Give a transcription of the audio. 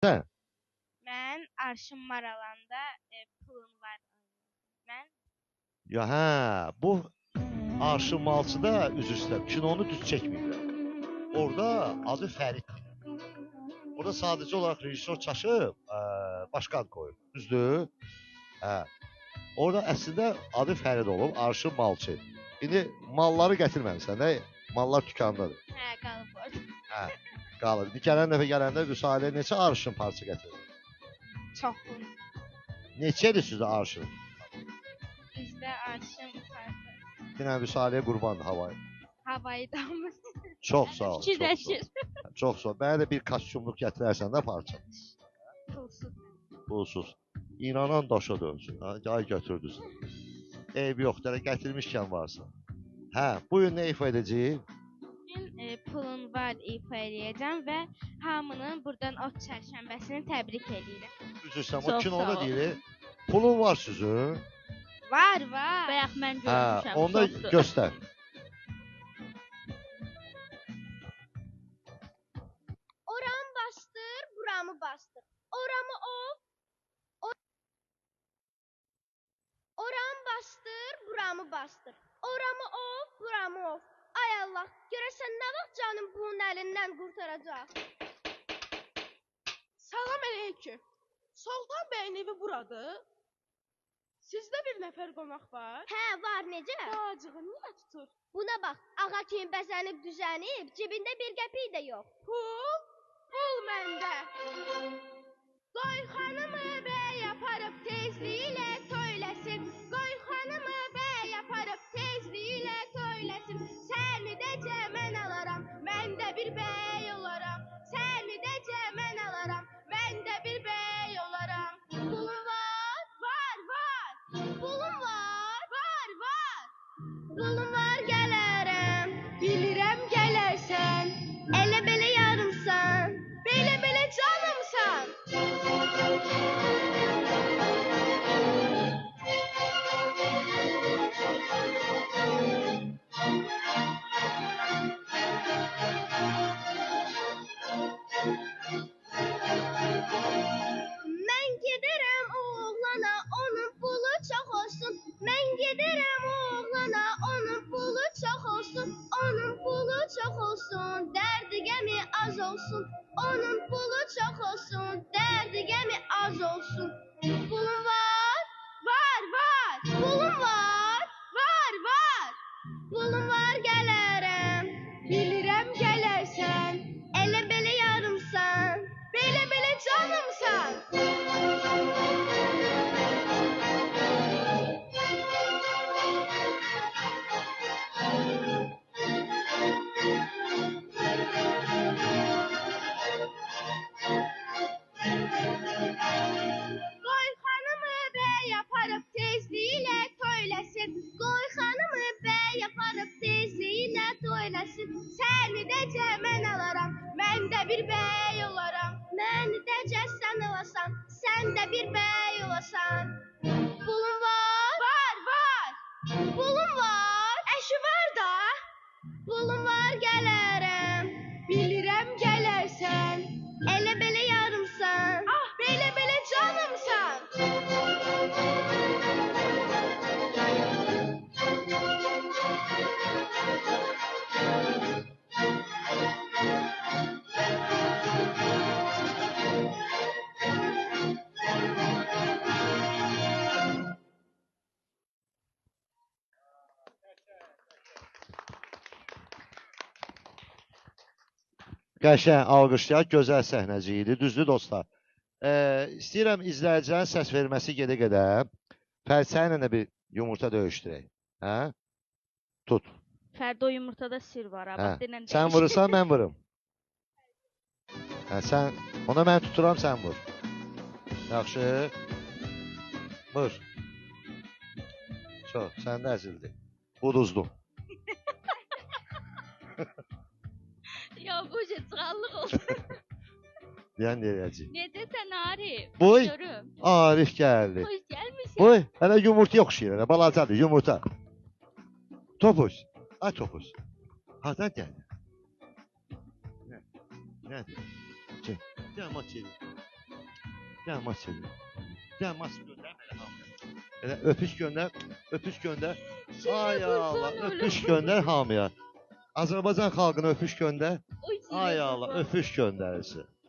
Sən? Mən arşın maralanda pulun var. Mən Ya hə, bu Arşın Malçıda üz üstə kinonu düz çəkməyiblər. Orada adı Fərid. Orada sadəcə olaraq rejissor çaşıb, başqa ad qoyub. Düzdür? Hə. Orada əslində adı Fərid olub, Arşın Malçı. İndi malları gətirməmisən də, mallar dükandadır. qalıb orada. Hə, qalır. Gələn dəfə gələndə Vüsaliyə neçə arşın parça gətirdin? Çoxlu. Neçədir sizdə arşın? Bizdə arşın farklı. Dinən Vüsaliyə qurbandır havayı. Havayı damız. Çox sağ ol. Çox sağ ol. Fikirləşir. Çox sağ ol. Mənə də bir kostyumluq gətirərsən də parça. Pulsuz. Pulsuz. İnanan daşa dönsün. Ay götürdünüz. Eyb yoxdur, gətirmişkən varsa. Hə, bugün nə ifa edəcəyik? Bugün pulun var ifa eləyəcəm və hamının buradan ot çərşənbəsini təbrik edirəm. Üzrsən, o Çox kinoda sağ ol. deyirik. Pulun var sizin? Var. Bayaq mən Hə, görmüşəm. onda çoxdur. göstər. Oramı bastır, buramı bastır. Oramı ov. Oramı bastır, buramı bastır. Oramı ov, buramı ov. Ay Allah, görəsən nə vaxt canım bunun əlindən qurtaracaq? Salam aleyküm. Sultan bəyin evi buradır. Sizdə bir nəfər qonaq var. Hə, var necə? Dağcığı niyə tutur? Buna bax, ağa kimi bəzənib düzənib, cibində bir qəpik də yox. Pul məndə. Qoy xanımı bəy aparıb tezliklə toyləsin. Qoy xanımı bəy aparıb tezliklə toyləsin. Səni də mən alaram, mən də bir bəy olaram. Səni də mən alaram, mən də bir bəy olaram. Pulun var? Var. Pulun var? Var. Pulun var gələrəm. Bilirəm gələrsən. Elə belə yarımsan. Belə canımsan. Mən gedirəm oğlana, onun pulu çox olsun. Mən gedirəm oğlana, onun pulu çox olsun. Onun pulu çox olsun, dərdi qəmi az olsun. Onun pulu çox olsun, dərdi qəmi az olsun. Pulun var? Var. Pulun var? Var. Pulun var gələrəm. Bilirəm gələrsən. Elə belə yarımsan. Belə canımsan. Qoy xanımı bəy aparıb tezliklə toyləsin. Qoy xanımı bəy aparıb tezliklə toylasın. Səni də mən alaram, mən də bir bəy olaram. Məni də sən alasan, sən də bir bəy olasan. Pulun var? Var. Pulun var? Əşi var da. Pulun var gələrəm. Bilirəm gələrsən. Elə belə yarımsan. Ah, belə canımsan. Qəşəng, alqışlayaq, gözəl səhnəcik idi. Düzdür dostlar? İstəyirəm izləyicilərin səs verməsi gedə-gedə Fərid sənlə də bir yumurta döyüşdürək. Hə? Tut. Fərdi o yumurtada sir var. Hə. Bax denən. Sən vurursan, mən vurum. Hə, ona mən tuturam, sən vur. Yaxşı. Vur. Çox, səndə əzildi. Buduzdum. Ya bu cıqallıq oldu. Deyən deyəcək. Necəsən Arif? Boy. Görüm. Arif gəldi. Xoş gəlmişsən. Boy, hələ yumurta oxşayır, hələ balacadır, yumurta. Topuz. Ay topuz. Hardan gəldi? Nədir? Gəl, maç edin. dənə maç edir. Dənə maç göndər belə hamıya. Elə öpüş göndər, öpüş göndər. Ay Allah, öpüş göndər hamıya. Azərbaycan xalqına öpüş göndər. Oy, Ay Allah, öpüş göndərirsin.